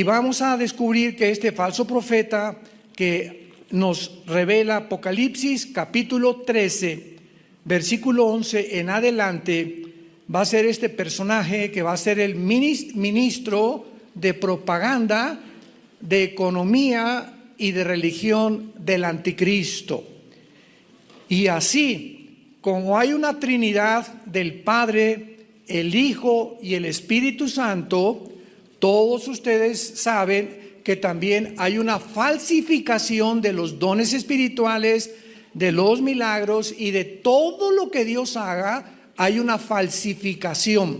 Y vamos a descubrir que este falso profeta que nos revela Apocalipsis capítulo 13, versículo 11 en adelante, va a ser este personaje que va a ser el ministro de propaganda, de economía y de religión del anticristo. Y así, como hay una Trinidad del Padre, el Hijo y el Espíritu Santo, todos ustedes saben que también hay una falsificación de los dones espirituales, de los milagros y de todo lo que Dios haga. Hay una falsificación,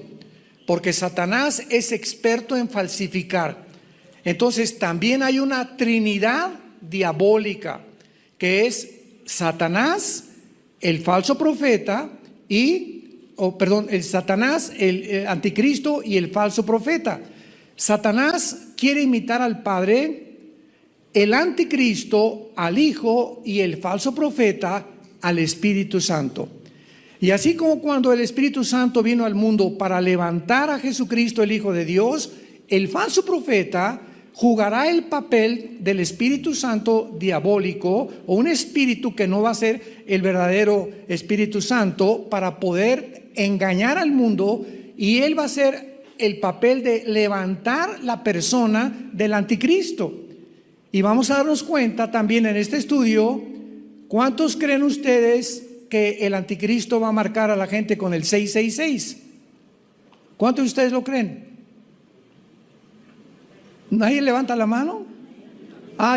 porque Satanás es experto en falsificar. Entonces también hay una Trinidad diabólica, que es Satanás, el falso profeta el Satanás, el anticristo y el falso profeta. Satanás quiere imitar al Padre, el anticristo al Hijo y el falso profeta al Espíritu Santo. Y así como cuando el Espíritu Santo vino al mundo para levantar a Jesucristo, el Hijo de Dios, el falso profeta jugará el papel del Espíritu Santo diabólico, o un espíritu que no va a ser el verdadero Espíritu Santo, para poder engañar al mundo, y él va a ser el papel de levantar la persona del anticristo. Y vamos a darnos cuenta también en este estudio, ¿cuántos creen ustedes que el anticristo va a marcar a la gente con el 666? ¿Cuántos de ustedes lo creen? ¿Nadie levanta la mano?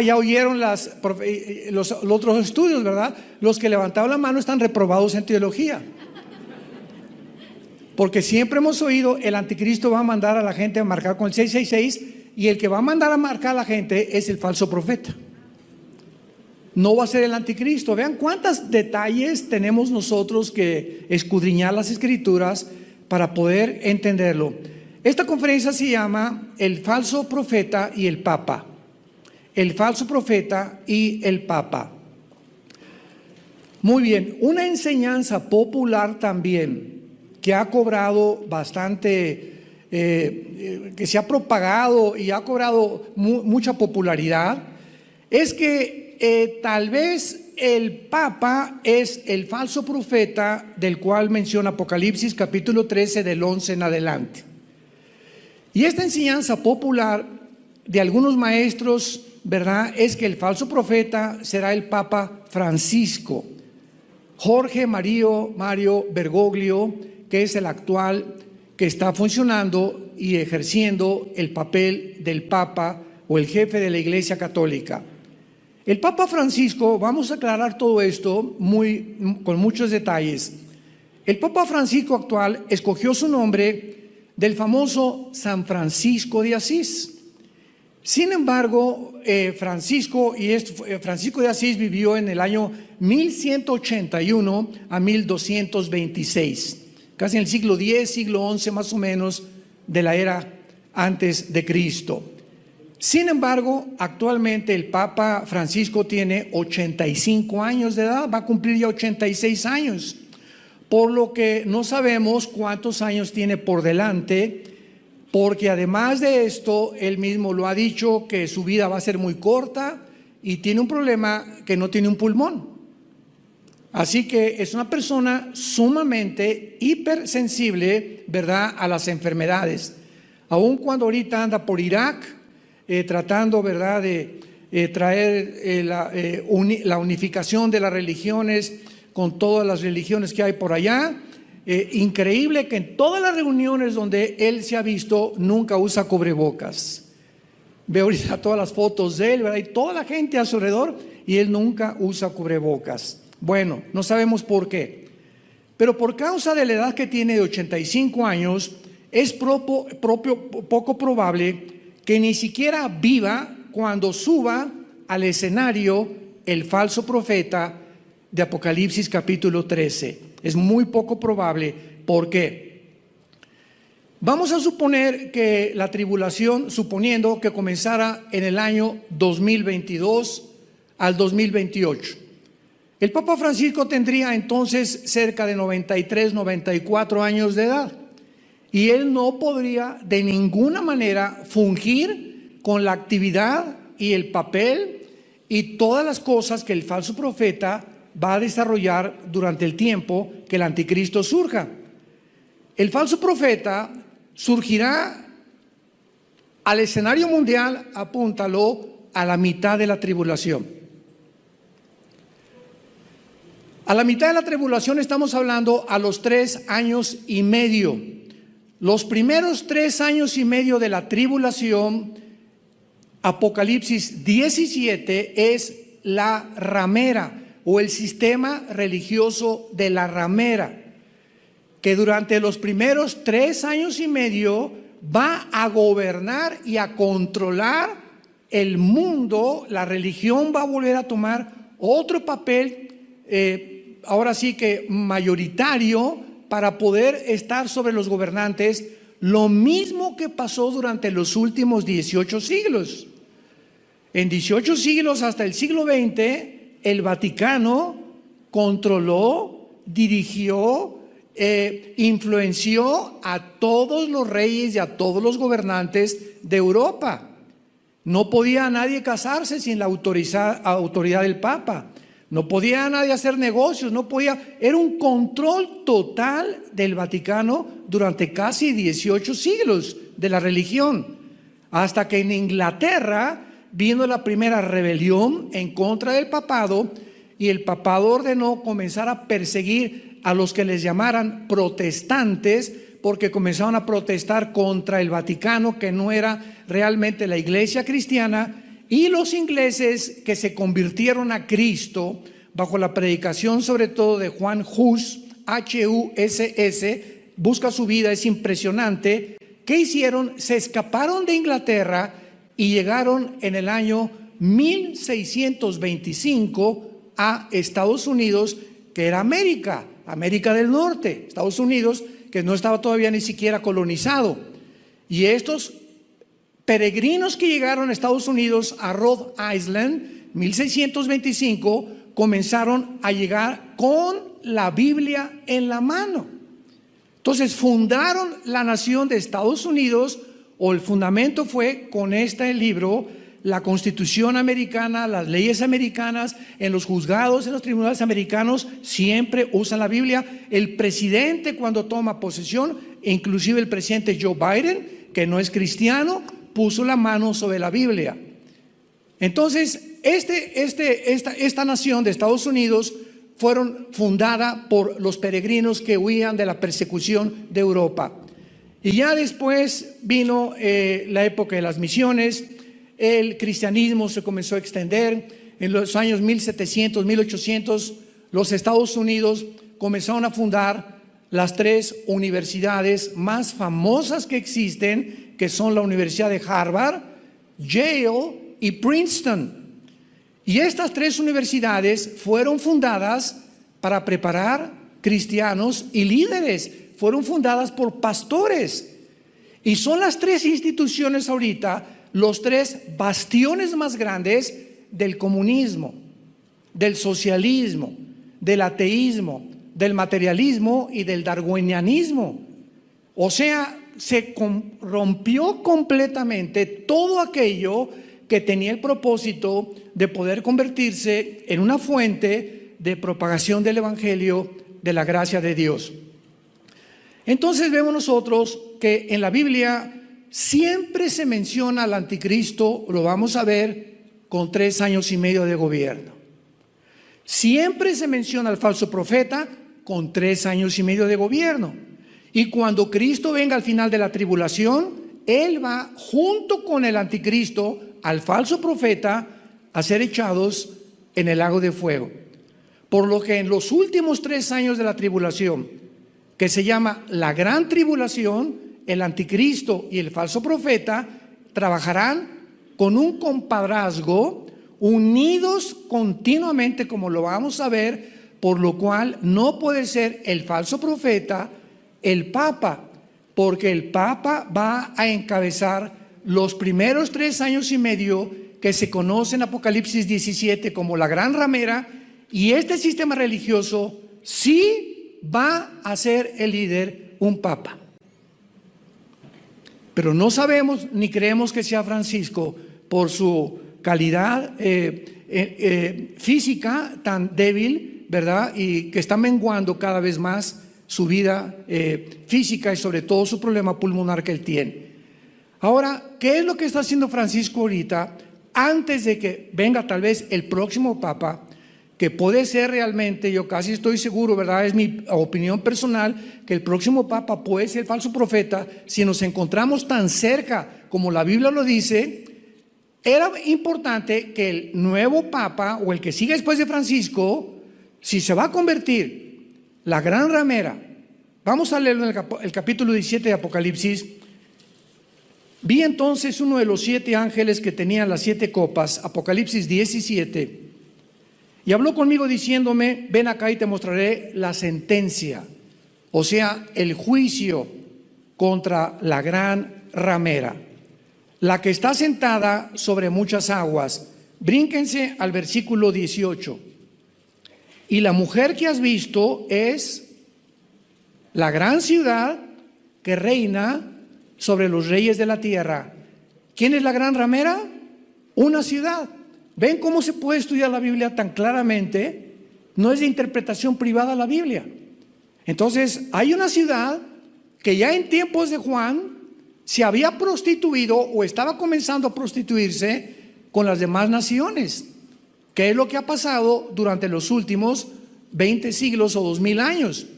Ya oyeron los otros estudios, ¿verdad? Los que levantaron la mano están reprobados en teología. Porque siempre hemos oído, el anticristo va a mandar a la gente a marcar con el 666, y el que va a mandar a marcar a la gente es el falso profeta. No va a ser el anticristo. Vean cuántos detalles tenemos nosotros que escudriñar las escrituras para poder entenderlo. Esta conferencia se llama El falso profeta y el Papa. El falso profeta y el Papa. Muy bien, una enseñanza popular también que ha cobrado bastante, que se ha propagado y ha cobrado mucha popularidad, es que tal vez el Papa es el falso profeta del cual menciona Apocalipsis capítulo 13 del 11 en adelante. Y esta enseñanza popular de algunos maestros, ¿verdad?, es que el falso profeta será el Papa Francisco, Jorge Mario Bergoglio, que es el actual que está funcionando y ejerciendo el papel del Papa o el jefe de la Iglesia Católica. El Papa Francisco, vamos a aclarar todo esto con muchos detalles. El Papa Francisco actual escogió su nombre del famoso San Francisco de Asís. Sin embargo, Francisco de Asís vivió en el año 1181 a 1226. Casi en el siglo X, siglo XI más o menos de la era antes de Cristo. Sin embargo, actualmente el Papa Francisco tiene 85 años de edad, va a cumplir ya 86 años, por lo que no sabemos cuántos años tiene por delante, porque además de esto, él mismo lo ha dicho que su vida va a ser muy corta y tiene un problema que no tiene un pulmón. Así que es una persona sumamente hipersensible, ¿verdad?, a las enfermedades. Aun cuando ahorita anda por Irak, tratando, ¿verdad?, de traer la unificación de las religiones con todas las religiones que hay por allá. Increíble que en todas las reuniones donde él se ha visto, nunca usa cubrebocas. Veo ahorita todas las fotos de él, ¿verdad?, y toda la gente a su alrededor, y él nunca usa cubrebocas. Bueno, no sabemos por qué, pero por causa de la edad que tiene de 85 años, es poco probable que ni siquiera viva cuando suba al escenario el falso profeta de Apocalipsis capítulo 13. Es muy poco probable. ¿Por qué? Vamos a suponer que la tribulación, suponiendo que comenzara en el año 2022 al 2028. El Papa Francisco tendría entonces cerca de 93, 94 años de edad, y él no podría de ninguna manera fungir con la actividad y el papel y todas las cosas que el falso profeta va a desarrollar durante el tiempo que el anticristo surja. El falso profeta surgirá al escenario mundial, apúntalo, a la mitad de la tribulación. A la mitad de la tribulación estamos hablando a los 3 años y medio. Los primeros 3 años y medio de la tribulación, Apocalipsis 17, es la ramera o el sistema religioso de la ramera, que durante los primeros 3 años y medio va a gobernar y a controlar el mundo. La religión va a volver a tomar otro papel, ahora sí que mayoritario, para poder estar sobre los gobernantes, lo mismo que pasó durante los últimos 18 siglos. En 18 siglos hasta el siglo XX, el Vaticano controló, dirigió, influenció a todos los reyes y a todos los gobernantes de Europa. No podía nadie casarse sin la autoridad del Papa. No podía nadie hacer negocios, era un control total del Vaticano durante casi 18 siglos de la religión, hasta que en Inglaterra vino la primera rebelión en contra del papado, y el papado ordenó comenzar a perseguir a los que les llamaran protestantes, porque comenzaron a protestar contra el Vaticano, que no era realmente la iglesia cristiana. Y los ingleses que se convirtieron a Cristo bajo la predicación sobre todo de Juan Hus, H-U-S-S, busca su vida, es impresionante. ¿Qué hicieron? Se escaparon de Inglaterra y llegaron en el año 1625 a Estados Unidos, que era América del Norte, Estados Unidos, que no estaba todavía ni siquiera colonizado. Y estos peregrinos que llegaron a Estados Unidos, a Rhode Island, 1625, comenzaron a llegar con la Biblia en la mano. Entonces fundaron la nación de Estados Unidos, o el fundamento fue con este libro, la Constitución americana, las leyes americanas. En los juzgados, en los tribunales americanos siempre usan la Biblia. El presidente, cuando toma posesión, inclusive el presidente Joe Biden, que no es cristiano, puso la mano sobre la Biblia. Entonces, esta nación de Estados Unidos fueron fundada por los peregrinos que huían de la persecución de Europa. Y ya después vino la época de las misiones. El cristianismo se comenzó a extender. En los años 1700, 1800, los Estados Unidos comenzaron a fundar las 3 universidades más famosas que existen, que son la Universidad de Harvard, Yale y Princeton. Y estas 3 universidades fueron fundadas para preparar cristianos y líderes. Fueron fundadas por pastores. Y son las 3 instituciones ahorita, los 3 bastiones más grandes del comunismo, del socialismo, del ateísmo, del materialismo y del darwinianismo. O sea, se rompió completamente todo aquello que tenía el propósito de poder convertirse en una fuente de propagación del evangelio de la gracia de Dios. Entonces vemos nosotros que en la Biblia siempre se menciona al anticristo, lo vamos a ver, con 3 años y medio de gobierno. Siempre se menciona al falso profeta con 3 años y medio de gobierno. Y cuando Cristo venga al final de la tribulación, Él va junto con el anticristo, al falso profeta, a ser echados en el lago de fuego. Por lo que en los últimos 3 años de la tribulación, que se llama la gran tribulación, el anticristo y el falso profeta trabajarán con un compadrazgo, unidos continuamente, como lo vamos a ver, por lo cual no puede ser el falso profeta el Papa, porque el Papa va a encabezar los primeros 3 años y medio que se conoce en Apocalipsis 17 como la gran ramera, y este sistema religioso sí va a ser el líder un Papa. Pero no sabemos ni creemos que sea Francisco por su calidad física tan débil, ¿verdad? Y que está menguando cada vez más su vida física y sobre todo su problema pulmonar que él tiene. Ahora, ¿qué es lo que está haciendo Francisco ahorita antes de que venga tal vez el próximo Papa? Que puede ser realmente, yo casi estoy seguro, ¿verdad? Es mi opinión personal, que el próximo Papa puede ser el falso profeta. Si nos encontramos tan cerca como la Biblia lo dice, era importante que el nuevo Papa o el que siga después de Francisco, si se va a convertir la gran ramera, vamos a leerlo en el capítulo 17 de Apocalipsis. Vi entonces uno de los 7 ángeles que tenían las 7 copas, Apocalipsis 17, y habló conmigo diciéndome: ven acá y te mostraré la sentencia, o sea, el juicio contra la gran ramera, la que está sentada sobre muchas aguas. Brínquense al versículo 18. Y la mujer que has visto es la gran ciudad que reina sobre los reyes de la tierra. ¿Quién es la gran ramera? Una ciudad. ¿Ven cómo se puede estudiar la Biblia tan claramente? No es de interpretación privada la Biblia. Entonces, hay una ciudad que ya en tiempos de Juan se había prostituido o estaba comenzando a prostituirse con las demás naciones. ¿Qué es lo que ha pasado durante los últimos 20 siglos o 2000 años?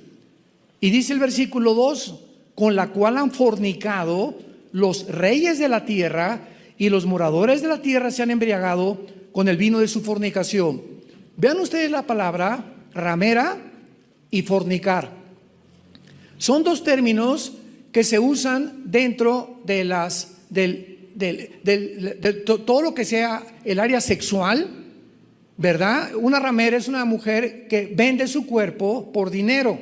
Y dice el versículo 2, con la cual han fornicado los reyes de la tierra, y los moradores de la tierra se han embriagado con el vino de su fornicación. Vean ustedes la palabra ramera y fornicar. Son dos términos que se usan dentro de todo lo que sea el área sexual, ¿verdad? Una ramera es una mujer que vende su cuerpo por dinero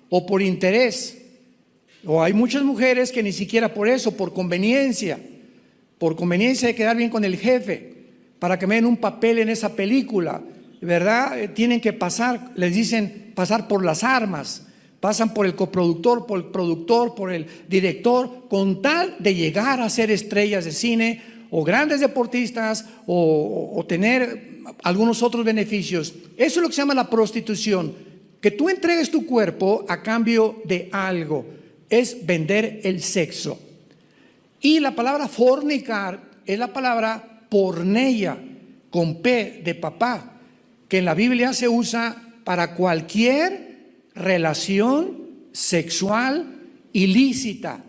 o por interés. O hay muchas mujeres que ni siquiera por eso, por conveniencia de quedar bien con el jefe, para que me den un papel en esa película, ¿verdad? Tienen que pasar, les dicen pasar por las armas, pasan por el coproductor, por el productor, por el director, con tal de llegar a ser estrellas de cine o grandes deportistas o tener algunos otros beneficios. Eso es lo que se llama la prostitución, que tú entregues tu cuerpo a cambio de algo, es vender el sexo. Y la palabra fornicar es la palabra porneia, con P de papá, que en la Biblia se usa para cualquier relación sexual ilícita.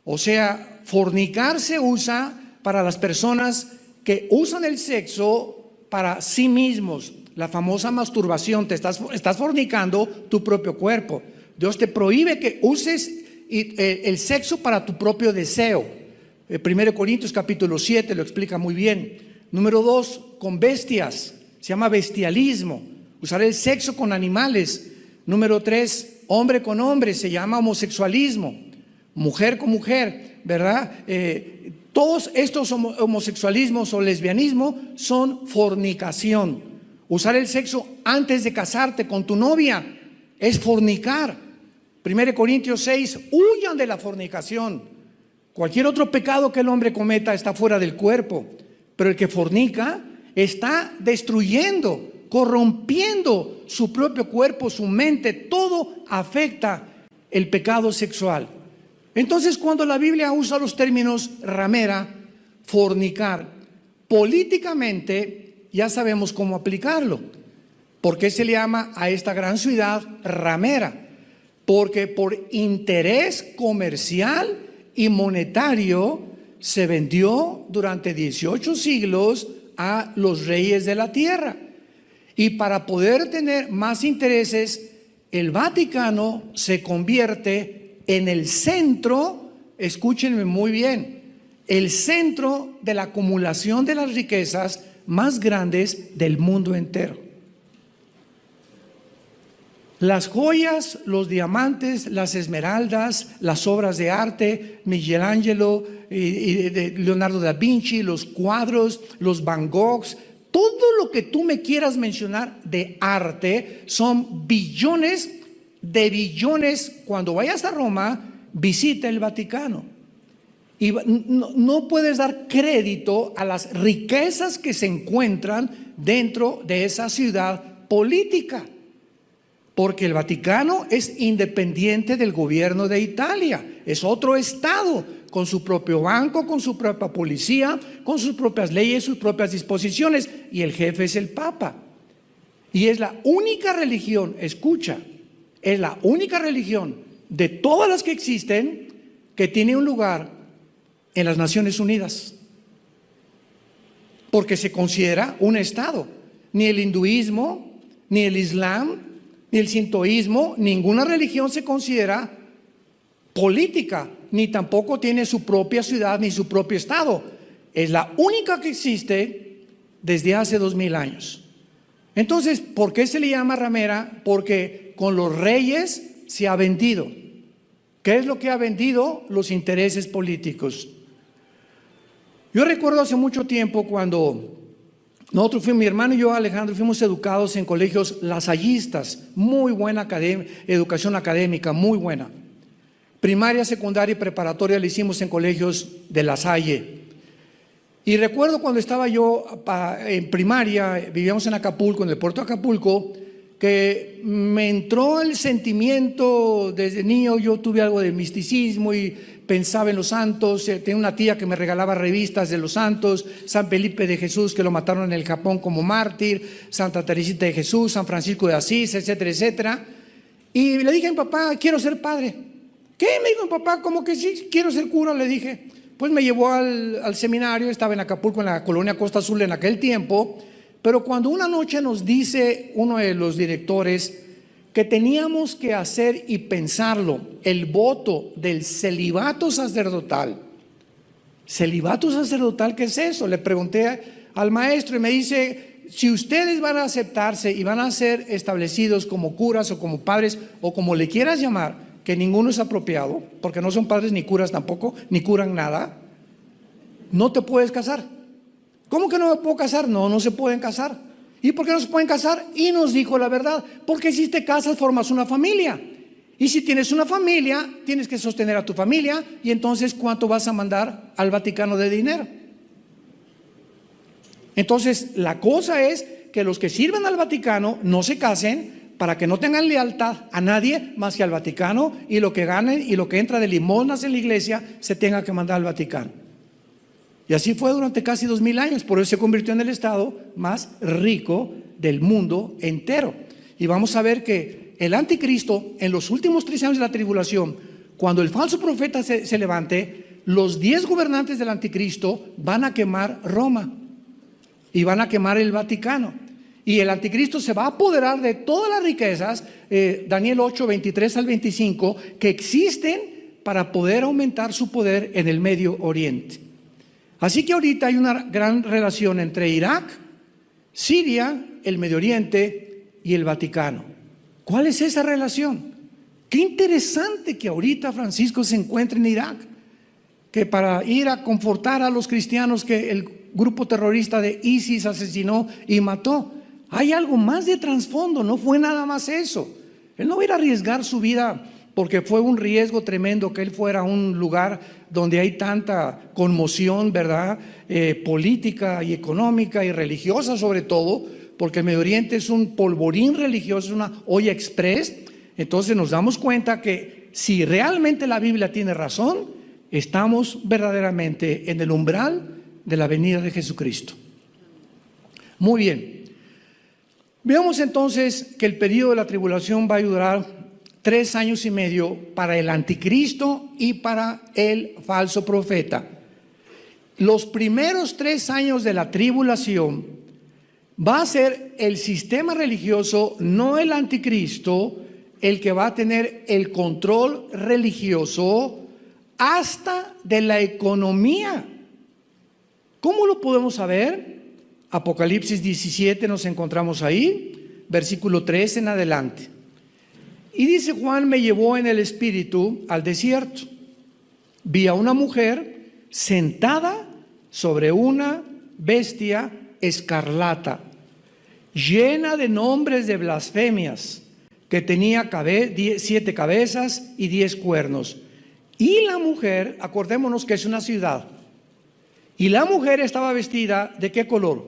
O sea, fornicar se usa para las personas que usan el sexo para sí mismos. La famosa masturbación, te estás fornicando tu propio cuerpo. Dios te prohíbe que uses el sexo para tu propio deseo. 1 Corintios capítulo 7 lo explica muy bien. Número 2, con bestias, se llama bestialismo. Usar el sexo con animales. Número 3, hombre con hombre, se llama homosexualismo. Mujer con mujer, ¿verdad? Todos estos homosexualismos o lesbianismo son fornicación. Usar el sexo antes de casarte con tu novia es fornicar. 1 Corintios 6, huyan de la fornicación. Cualquier otro pecado que el hombre cometa está fuera del cuerpo, pero el que fornica está destruyendo, corrompiendo su propio cuerpo, su mente. Todo afecta el pecado sexual. Entonces, cuando la Biblia usa los términos ramera, fornicar, políticamente ya sabemos cómo aplicarlo. ¿Por qué se le llama a esta gran ciudad ramera? Porque por interés comercial y monetario se vendió durante 18 siglos a los reyes de la tierra. Y para poder tener más intereses, el Vaticano se convierte en el centro, escúchenme muy bien, el centro de la acumulación de las riquezas más grandes del mundo entero. Las joyas, los diamantes, las esmeraldas, las obras de arte, Michelangelo, de Leonardo da Vinci, los cuadros, los Van Goghs, todo lo que tú me quieras mencionar de arte son billones de billones. Cuando vayas a Roma, visita el Vaticano Y no puedes dar crédito a las riquezas que se encuentran dentro de esa ciudad política, porque el Vaticano es independiente del gobierno de Italia, es otro estado, con su propio banco, con su propia policía, con sus propias leyes, sus propias disposiciones, y el jefe es el Papa. Y es la única religión, escucha, es la única religión de todas las que existen que tiene un lugar en las Naciones Unidas, porque se considera un estado. Ni el hinduismo, ni el islam, ni el sintoísmo, ninguna religión se considera política, ni tampoco tiene su propia ciudad ni su propio estado. Es la única que existe desde hace 2000 años. Entonces, ¿por qué se le llama ramera? Porque con los reyes se ha vendido. ¿Qué es lo que ha vendido? Los intereses políticos. Yo recuerdo hace mucho tiempo cuando nosotros fuimos, mi hermano y yo, Alejandro, fuimos educados en colegios lasallistas, muy buena educación académica, muy buena. Primaria, secundaria y preparatoria la hicimos en colegios de La Salle. Y recuerdo cuando estaba yo en primaria, vivíamos en Acapulco, en el puerto de Acapulco, que me entró el sentimiento desde niño. Yo tuve algo de misticismo y pensaba en los santos. Tenía una tía que me regalaba revistas de los santos: San Felipe de Jesús, que lo mataron en el Japón como mártir, Santa Teresita de Jesús, San Francisco de Asís, etcétera, etcétera. Y le dije a mi papá: quiero ser padre. ¿Qué? Me dijo mi papá: ¿cómo que sí? Quiero ser cura, le dije. Pues me llevó al seminario. Estaba en Acapulco, en la colonia Costa Azul en aquel tiempo. Pero cuando una noche nos dice uno de los directores que teníamos que hacer y pensarlo, el voto del celibato sacerdotal. ¿Celibato sacerdotal qué es eso? Le pregunté al maestro y me dice: si ustedes van a aceptarse y van a ser establecidos como curas o como padres o como le quieras llamar, que ninguno es apropiado, porque no son padres ni curas tampoco, ni curan nada, no te puedes casar. ¿Cómo que no me puedo casar? No, no se pueden casar. ¿Y por qué no se pueden casar? Y nos dijo la verdad: porque si te casas formas una familia, y si tienes una familia tienes que sostener a tu familia, y entonces ¿cuánto vas a mandar al Vaticano de dinero? Entonces la cosa es que los que sirven al Vaticano no se casen, para que no tengan lealtad a nadie más que al Vaticano, y lo que ganen y lo que entra de limosnas en la iglesia se tenga que mandar al Vaticano. Y así fue durante casi 2000 años. Por eso se convirtió en el estado más rico del mundo entero. Y vamos a ver que el anticristo, en los últimos 3 años de la tribulación, cuando el falso profeta se levante, los 10 gobernantes del anticristo van a quemar Roma y van a quemar el Vaticano. Y el anticristo se va a apoderar de todas las riquezas, Daniel 8, 23 al 25, que existen para poder aumentar su poder en el Medio Oriente. Así que ahorita hay una gran relación entre Irak, Siria, el Medio Oriente y el Vaticano. ¿Cuál es esa relación? Qué interesante que ahorita Francisco se encuentre en Irak, que para ir a confortar a los cristianos que el grupo terrorista de ISIS asesinó y mató. Hay algo más de trasfondo, no fue nada más eso. Él no va a ir a arriesgar su vida porque fue un riesgo tremendo que él fuera a un lugar donde hay tanta conmoción, ¿verdad? Política y económica y religiosa sobre todo, porque el Medio Oriente es un polvorín religioso, es una olla express. Entonces nos damos cuenta que si realmente la Biblia tiene razón, estamos verdaderamente en el umbral de la venida de Jesucristo. Muy bien. Veamos entonces que el periodo de la tribulación va a durar 3 años y medio para el anticristo y para el falso profeta. Los primeros 3 años de la tribulación va a ser el sistema religioso, no el anticristo, el que va a tener el control religioso hasta de la economía. ¿Cómo lo podemos saber? Apocalipsis 17 nos encontramos ahí, versículo 3 en adelante. Y dice: Juan me llevó en el espíritu al desierto. Vi a una mujer sentada sobre una bestia escarlata, llena de nombres de blasfemias, que tenía 7 cabezas y 10 cuernos, Y la mujer, acordémonos que es una ciudad, y la mujer estaba vestida ¿de qué color?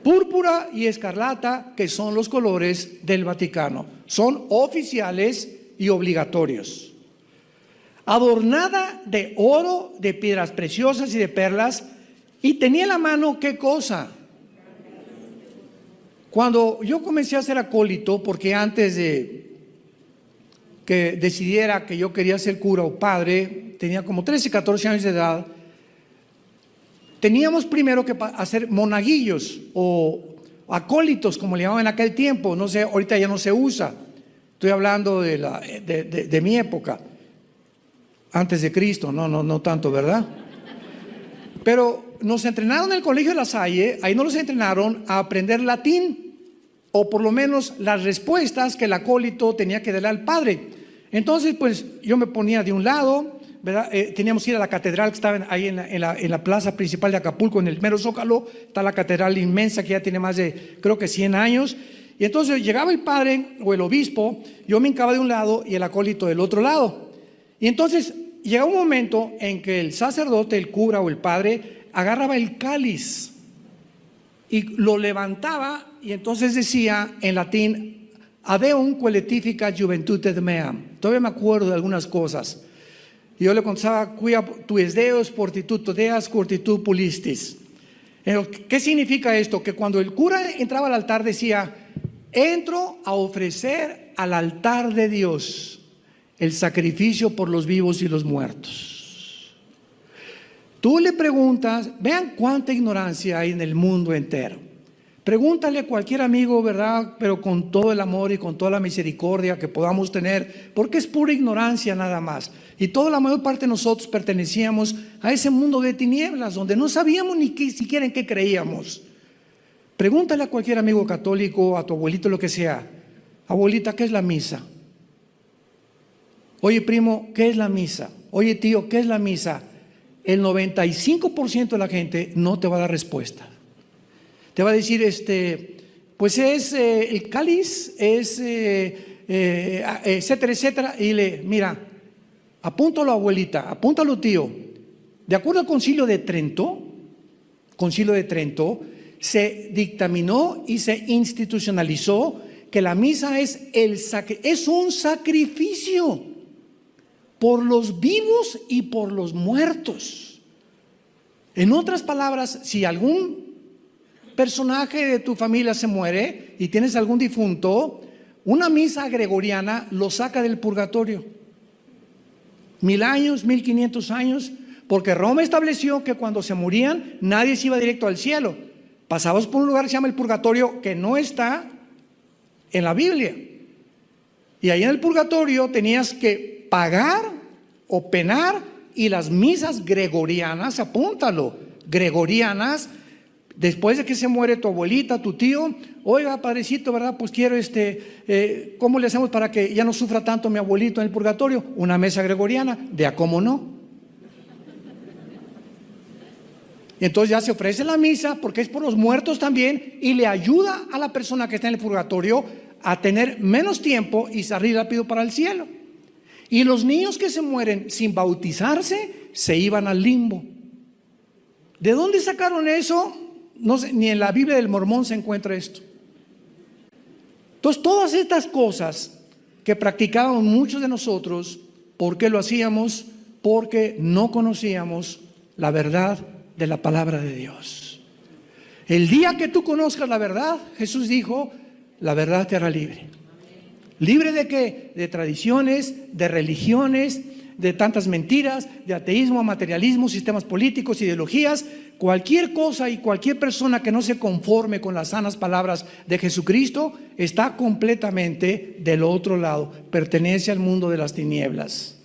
Púrpura y escarlata, que son los colores del Vaticano. Son oficiales y obligatorios. Adornada de oro, de piedras preciosas y de perlas, y tenía en la mano ¿qué cosa? Cuando yo comencé a ser acólito, porque antes de que decidiera que yo quería ser cura o padre, tenía como 13, 14 años de edad, teníamos primero que hacer monaguillos o acólitos, como le llamaban en aquel tiempo. No sé, ahorita ya no se usa. Estoy hablando de mi época, antes de Cristo, no tanto, ¿verdad? Pero nos entrenaron en el colegio de La Salle, ahí nos entrenaron a aprender latín, o por lo menos las respuestas que el acólito tenía que darle al padre. Entonces, pues yo me ponía de un lado, ¿verdad? Teníamos que ir a la catedral que estaba ahí en la plaza principal de Acapulco, en el mero Zócalo. Está la catedral inmensa que ya tiene más de, creo que 100 años. Y entonces llegaba el padre o el obispo, yo me hincaba de un lado y el acólito del otro lado. Y entonces llega un momento en que el sacerdote, el cura o el padre agarraba el cáliz y lo levantaba, y entonces decía en latín: Adeum quae juventutem meam. Todavía me acuerdo de algunas cosas. Y yo le contaba: Quia tuis Deus fortitudo deas curtitud pulistis. ¿Qué significa esto? Que cuando el cura entraba al altar decía: entro a ofrecer al altar de Dios el sacrificio por los vivos y los muertos. Tú le preguntas, vean cuánta ignorancia hay en el mundo entero. Pregúntale a cualquier amigo, ¿verdad? Pero con todo el amor y con toda la misericordia que podamos tener, porque es pura ignorancia nada más. Y toda la mayor parte de nosotros pertenecíamos a ese mundo de tinieblas, donde no sabíamos ni siquiera en qué creíamos. Pregúntale a cualquier amigo católico, a tu abuelito, lo que sea: abuelita, ¿qué es la misa? Oye, primo, ¿qué es la misa? Oye, tío, ¿qué es la misa? El 95% de la gente no te va a dar respuesta. Te va a decir, pues es el cáliz, es etcétera, etcétera. Y mira, apúntalo, abuelita, apúntalo, tío. De acuerdo al Concilio de Trento, se dictaminó y se institucionalizó que la misa es un sacrificio por los vivos y por los muertos. En otras palabras, si algún personaje de tu familia se muere y tienes algún difunto, una misa gregoriana lo saca del purgatorio. 1000 años, 1500 años, porque Roma estableció que cuando se morían nadie se iba directo al cielo. Pasabas por un lugar que se llama el purgatorio, que no está en la Biblia. Y ahí en el purgatorio tenías que pagar o penar, y las misas gregorianas, apúntalo, gregorianas, después de que se muere tu abuelita, tu tío: oiga, padrecito, ¿verdad? Pues quiero ¿cómo le hacemos para que ya no sufra tanto mi abuelito en el purgatorio? Una mesa gregoriana, de a cómo no. Y entonces ya se ofrece la misa, porque es por los muertos también, y le ayuda a la persona que está en el purgatorio a tener menos tiempo y salir rápido para el cielo. Y los niños que se mueren sin bautizarse se iban al limbo. ¿De dónde sacaron eso? No sé, ni en la Biblia del Mormón se encuentra esto. Entonces, todas estas cosas que practicaban muchos de nosotros, ¿por qué lo hacíamos? Porque no conocíamos la verdad de la palabra de Dios. El día que tú conozcas la verdad, Jesús dijo, la verdad te hará libre. ¿Libre de qué? De tradiciones, de religiones, de tantas mentiras, de ateísmo, materialismo, sistemas políticos, ideologías. Cualquier cosa y cualquier persona que no se conforme con las sanas palabras de Jesucristo está completamente del otro lado, pertenece al mundo de las tinieblas.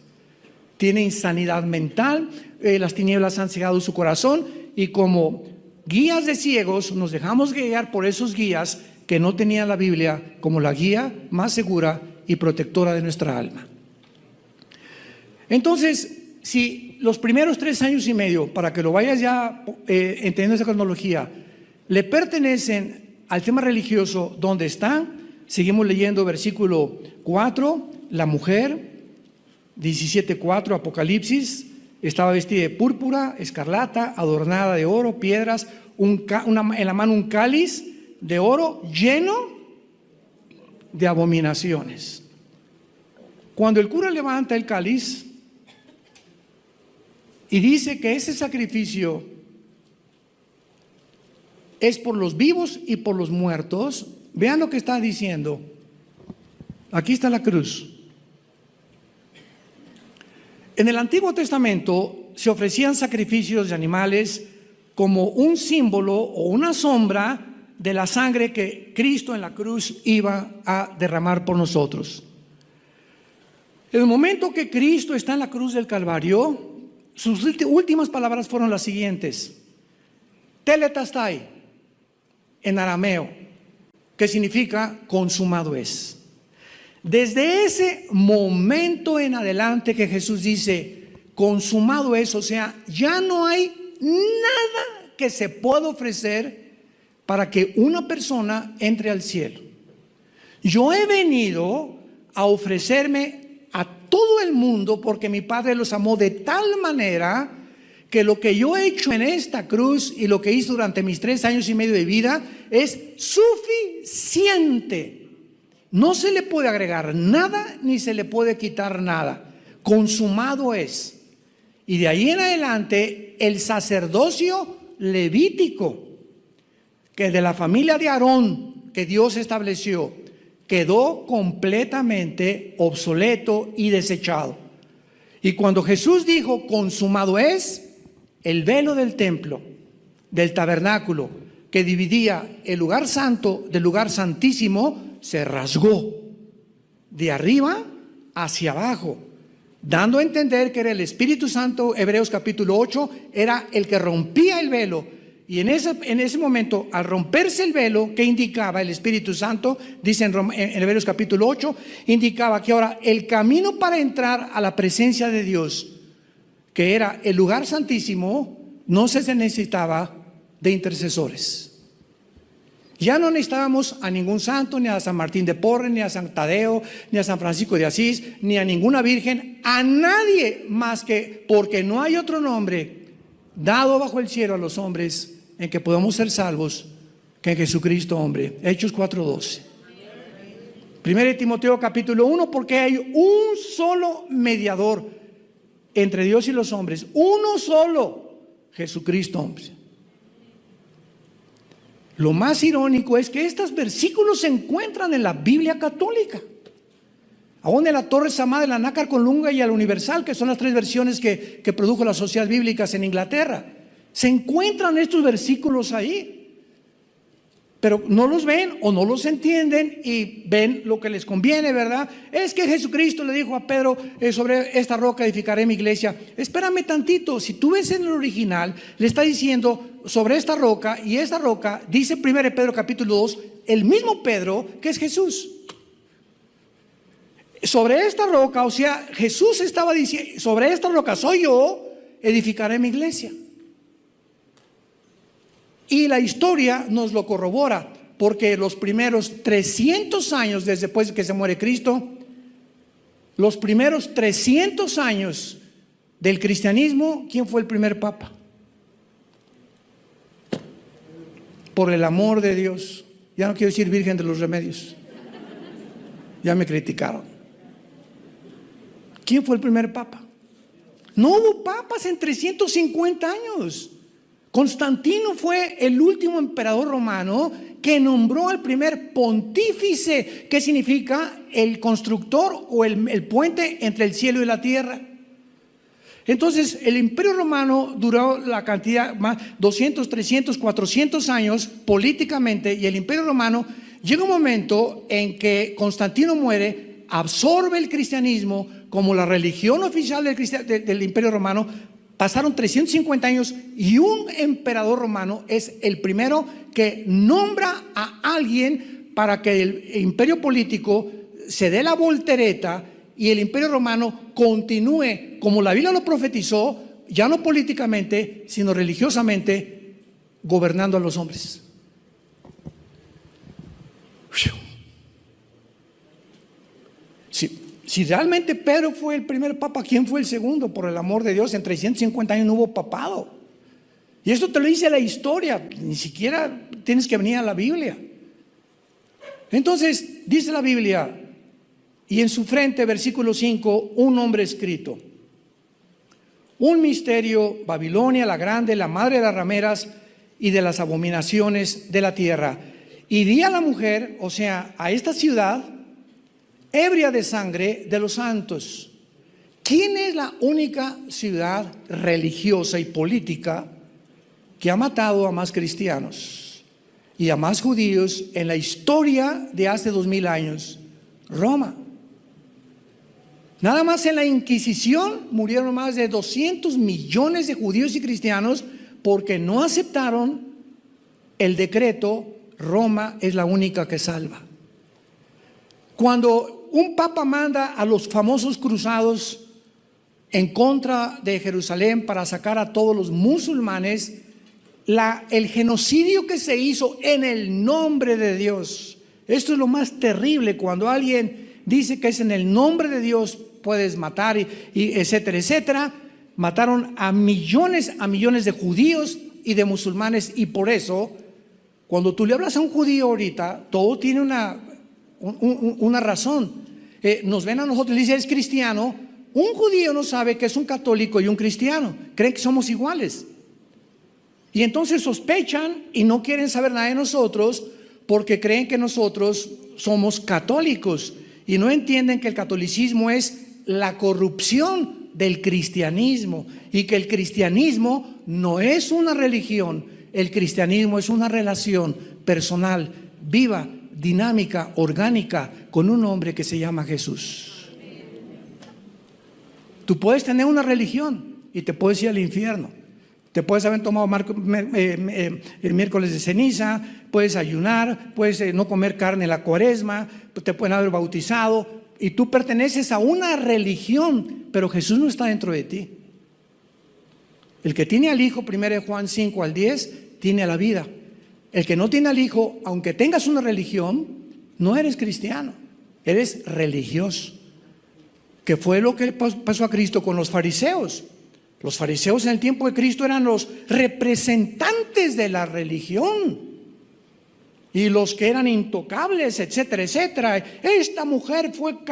Tiene insanidad mental, las tinieblas han cegado su corazón, y como guías de ciegos nos dejamos guiar por esos guías que no tenían la Biblia como la guía más segura y protectora de nuestra alma. Entonces, si los primeros 3 años y medio, para que lo vayas ya entendiendo esa cronología, le pertenecen al tema religioso, ¿dónde están? Seguimos leyendo versículo 4, la mujer, 17:4, Apocalipsis, estaba vestida de púrpura, escarlata, adornada de oro, piedras, en la mano un cáliz de oro lleno de abominaciones. Cuando el cura levanta el cáliz y dice que ese sacrificio es por los vivos y por los muertos, vean lo que está diciendo. Aquí está la cruz. En el Antiguo Testamento se ofrecían sacrificios de animales como un símbolo o una sombra de la sangre que Cristo en la cruz iba a derramar por nosotros. En el momento que Cristo está en la cruz del Calvario, sus últimas palabras fueron las siguientes: Tetelestai, en arameo, que significa consumado es. Desde ese momento en adelante que Jesús dice consumado es, o sea, ya no hay nada que se pueda ofrecer para que una persona entre al cielo. Yo he venido a ofrecerme a todo el mundo porque mi Padre los amó de tal manera que lo que yo he hecho en esta cruz y lo que hice durante mis 3 años y medio de vida es suficiente. No se le puede agregar nada ni se le puede quitar nada. Consumado es. Y de ahí en adelante el sacerdocio levítico, que de la familia de Aarón que Dios estableció, quedó completamente obsoleto y desechado. Y cuando Jesús dijo consumado es, el velo del templo, del tabernáculo, que dividía el lugar santo del lugar santísimo, se rasgó de arriba hacia abajo, dando a entender que era el Espíritu Santo. Hebreos capítulo 8 era el que rompía el velo. Y en ese momento, al romperse el velo, ¿qué indicaba el Espíritu Santo? Dice en Hebreos capítulo 8, indicaba que ahora el camino para entrar a la presencia de Dios, que era el lugar santísimo, no se necesitaba de intercesores. Ya no necesitábamos a ningún santo, ni a San Martín de Porres, ni a San Tadeo, ni a San Francisco de Asís, ni a ninguna virgen, a nadie más que, porque no hay otro nombre dado bajo el cielo a los hombres en que podamos ser salvos que en Jesucristo hombre. Hechos 4:12. 1 Timoteo capítulo 1, porque hay un solo mediador entre Dios y los hombres, uno solo, Jesucristo hombre. Lo más irónico es que estos versículos se encuentran en la Biblia católica, aún en la Torre Samá de la Nácar con Lunga y a la Universal, que son las 3 versiones que produjo las sociedades bíblicas en Inglaterra. Se encuentran estos versículos ahí, pero no los ven o no los entienden y ven lo que les conviene, ¿verdad? Es que Jesucristo le dijo a Pedro, sobre esta roca edificaré mi iglesia. Espérame tantito, si tú ves en el original, le está diciendo sobre esta roca, y esta roca, dice 1 Pedro capítulo 2, el mismo Pedro que es Jesús. Sobre esta roca, o sea, Jesús estaba diciendo, sobre esta roca soy yo, edificaré mi iglesia. Y la historia nos lo corrobora, porque los primeros 300 años después de que se muere Cristo, los primeros 300 años del cristianismo, ¿quién fue el primer papa? Por el amor de Dios, ya no quiero decir Virgen de los Remedios, ya me criticaron. ¿Quién fue el primer papa? No hubo papas en 350 años. Constantino fue el último emperador romano que nombró al primer pontífice, que significa el constructor o el puente entre el cielo y la tierra. Entonces el Imperio Romano duró la cantidad más 200, 300, 400 años políticamente, y el Imperio Romano llega un momento en que Constantino muere, absorbe el cristianismo como la religión oficial del Imperio Romano. Pasaron 350 años y un emperador romano es el primero que nombra a alguien para que el imperio político se dé la voltereta y el Imperio Romano continúe como la Biblia lo profetizó, ya no políticamente, sino religiosamente, gobernando a los hombres. Si realmente Pedro fue el primer papa, ¿quién fue el segundo? Por el amor de Dios, en 350 años no hubo papado. Y esto te lo dice la historia, ni siquiera tienes que venir a la Biblia. Entonces, dice la Biblia, y en su frente, versículo 5, un nombre escrito. Un misterio, Babilonia la grande, la madre de las rameras y de las abominaciones de la tierra. Y di a la mujer, o sea, a esta ciudad, ebria de sangre de los santos. ¿Quién es la única ciudad religiosa y política que ha matado a más cristianos y a más judíos en la historia de hace 2000 años? Roma. Nada más en la Inquisición murieron más de 200 millones de judíos y cristianos porque no aceptaron el decreto: Roma es la única que salva. Cuando un papa manda a los famosos cruzados en contra de Jerusalén para sacar a todos los musulmanes, el genocidio que se hizo en el nombre de Dios. Esto es lo más terrible, cuando alguien dice que es en el nombre de Dios puedes matar, y etcétera, etcétera. Mataron a millones de judíos y de musulmanes, y por eso cuando tú le hablas a un judío ahorita, todo tiene una razón. Nos ven a nosotros y dicen es cristiano. Un judío no sabe que es un católico y un cristiano, creen que somos iguales. Y entonces sospechan y no quieren saber nada de nosotros porque creen que nosotros somos católicos y no entienden que el catolicismo es la corrupción del cristianismo y que el cristianismo no es una religión, el cristianismo es una relación personal, viva, dinámica, orgánica, con un hombre que se llama Jesús. Tú puedes tener una religión y te puedes ir al infierno. Te puedes haber tomado el miércoles de ceniza, puedes ayunar, puedes no comer carne en la cuaresma, te pueden haber bautizado y tú perteneces a una religión, pero Jesús no está dentro de ti. El que tiene al Hijo, 1 Juan 5 al 10, tiene a la vida. El que no tiene al Hijo, aunque tengas una religión, no eres cristiano, eres religioso. Que fue lo que pasó a Cristo con los fariseos. Los fariseos en el tiempo de Cristo eran los representantes de la religión y los que eran intocables, etcétera, etcétera. Esta mujer fue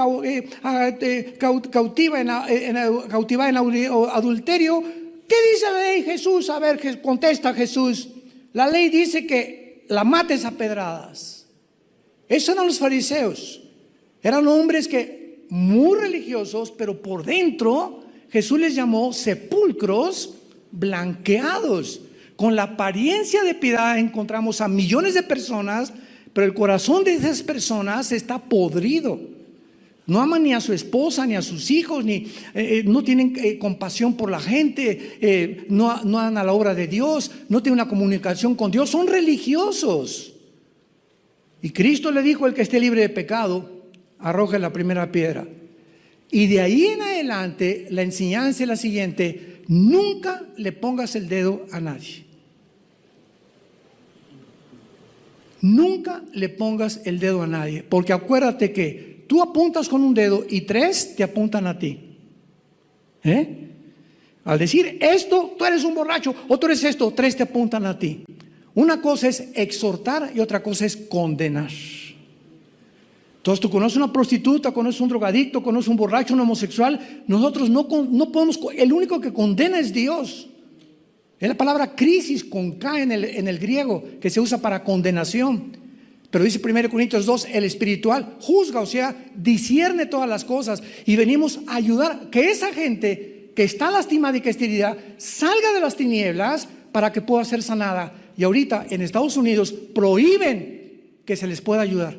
cautiva en adulterio. ¿Qué dice la ley, Jesús? A ver, contesta Jesús. La ley dice que la mates a pedradas. Esos eran los fariseos. Eran hombres que muy religiosos, pero por dentro Jesús les llamó sepulcros blanqueados. Con la apariencia de piedad encontramos a millones de personas, pero el corazón de esas personas está podrido. No aman ni a su esposa, ni a sus hijos, no tienen compasión por la gente, no dan a la obra de Dios, no tienen una comunicación con Dios, son religiosos. Y Cristo le dijo: el que esté libre de pecado, arroje la primera piedra. Y de ahí en adelante la enseñanza es la siguiente: nunca le pongas el dedo a nadie. Nunca le pongas el dedo a nadie, porque acuérdate que tú apuntas con un dedo y 3 te apuntan a ti. Al decir esto, tú eres un borracho, o tú eres esto, 3 te apuntan a ti. Una cosa es exhortar y otra cosa es condenar. Entonces tú conoces una prostituta, conoces un drogadicto, conoces un borracho, un homosexual. Nosotros no podemos, el único que condena es Dios. Es la palabra crisis con K en el griego, que se usa para condenación. Pero dice 1 Corintios 2, el espiritual juzga, o sea, discierne todas las cosas. Y venimos a ayudar que esa gente que está lastimada y que está herida salga de las tinieblas para que pueda ser sanada. Y ahorita en Estados Unidos prohíben que se les pueda ayudar.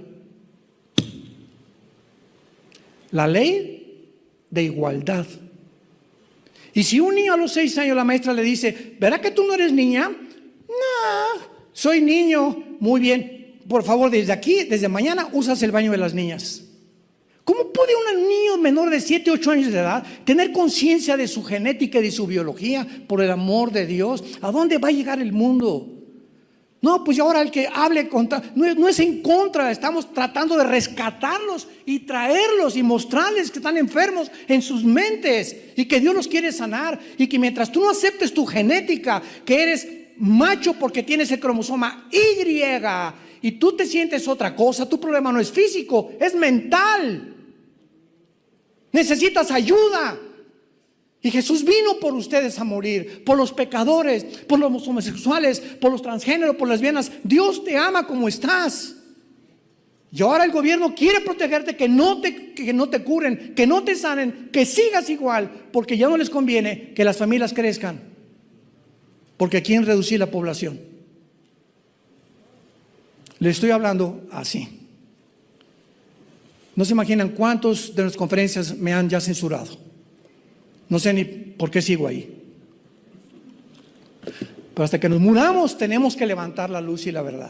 La ley de igualdad. Y si un niño a los 6 años la maestra le dice: ¿verdad que tú no eres niña? No, soy niño. Muy bien, por favor, desde mañana usas el baño de las niñas. ¿Cómo puede un niño menor de 7, 8 años de edad tener conciencia de su genética y de su biología? Por el amor de Dios, ¿a dónde va a llegar el mundo? No, pues ahora el que hable contra, no es en contra, estamos tratando de rescatarlos y traerlos y mostrarles que están enfermos en sus mentes y que Dios los quiere sanar, y que mientras tú no aceptes tu genética, que eres macho porque tienes el cromosoma Y y tú te sientes otra cosa, tu problema no es físico, es mental. Necesitas ayuda. Y Jesús vino por ustedes a morir, por los pecadores, por los homosexuales, por los transgéneros, por las lesbianas. Dios te ama como estás. Y ahora el gobierno quiere protegerte, que no te curen, que no te sanen, que sigas igual, porque ya no les conviene que las familias crezcan, porque quieren reducir la población. Le estoy hablando así. No se imaginan cuántos de las conferencias me han ya censurado. No sé ni por qué sigo ahí. Pero hasta que nos muramos tenemos que levantar la luz y la verdad.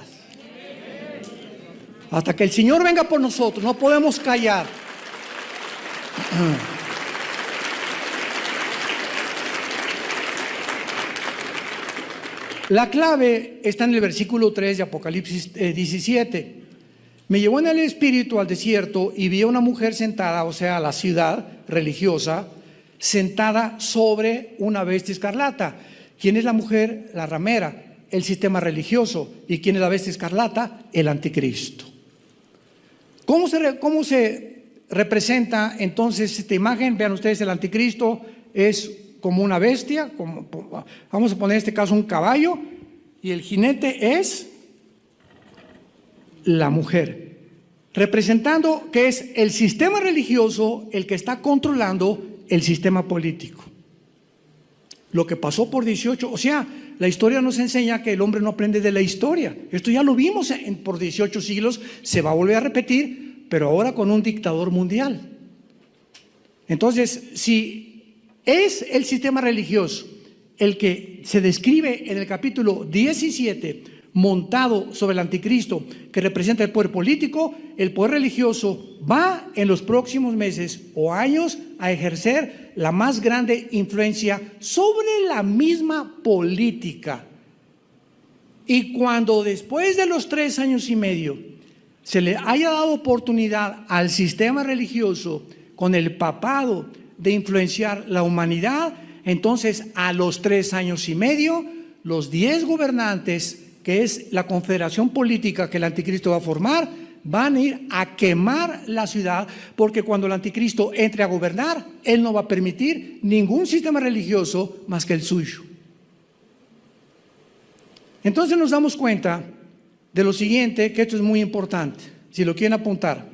Hasta que el Señor venga por nosotros, no podemos callar. La clave está en el versículo 3 de Apocalipsis 17. Me llevó en el espíritu al desierto y vi a una mujer sentada, o sea, la ciudad religiosa, sentada sobre una bestia escarlata. ¿Quién es la mujer? La ramera, el sistema religioso. ¿Y quién es la bestia escarlata? El anticristo. ¿Cómo se representa entonces esta imagen? Vean ustedes, el anticristo es como una bestia, vamos a poner en este caso un caballo, y el jinete es la mujer, representando que es el sistema religioso el que está controlando el sistema político. Lo que pasó por 18, o sea, la historia nos enseña que el hombre no aprende de la historia. Esto ya lo vimos por 18 siglos, se va a volver a repetir, pero ahora con un dictador mundial. Entonces, si es el sistema religioso el que se describe en el capítulo 17, montado sobre el anticristo, que representa el poder político, el poder religioso va en los próximos meses o años a ejercer la más grande influencia sobre la misma política. Y cuando después de los 3 años y medio se le haya dado oportunidad al sistema religioso con el papado de influenciar la humanidad, entonces a los 3 años y medio los 10 gobernantes, que es la confederación política que el anticristo va a formar, van a ir a quemar la ciudad, porque cuando el anticristo entre a gobernar, él no va a permitir ningún sistema religioso más que el suyo. Entonces nos damos cuenta de lo siguiente, que esto es muy importante, si lo quieren apuntar.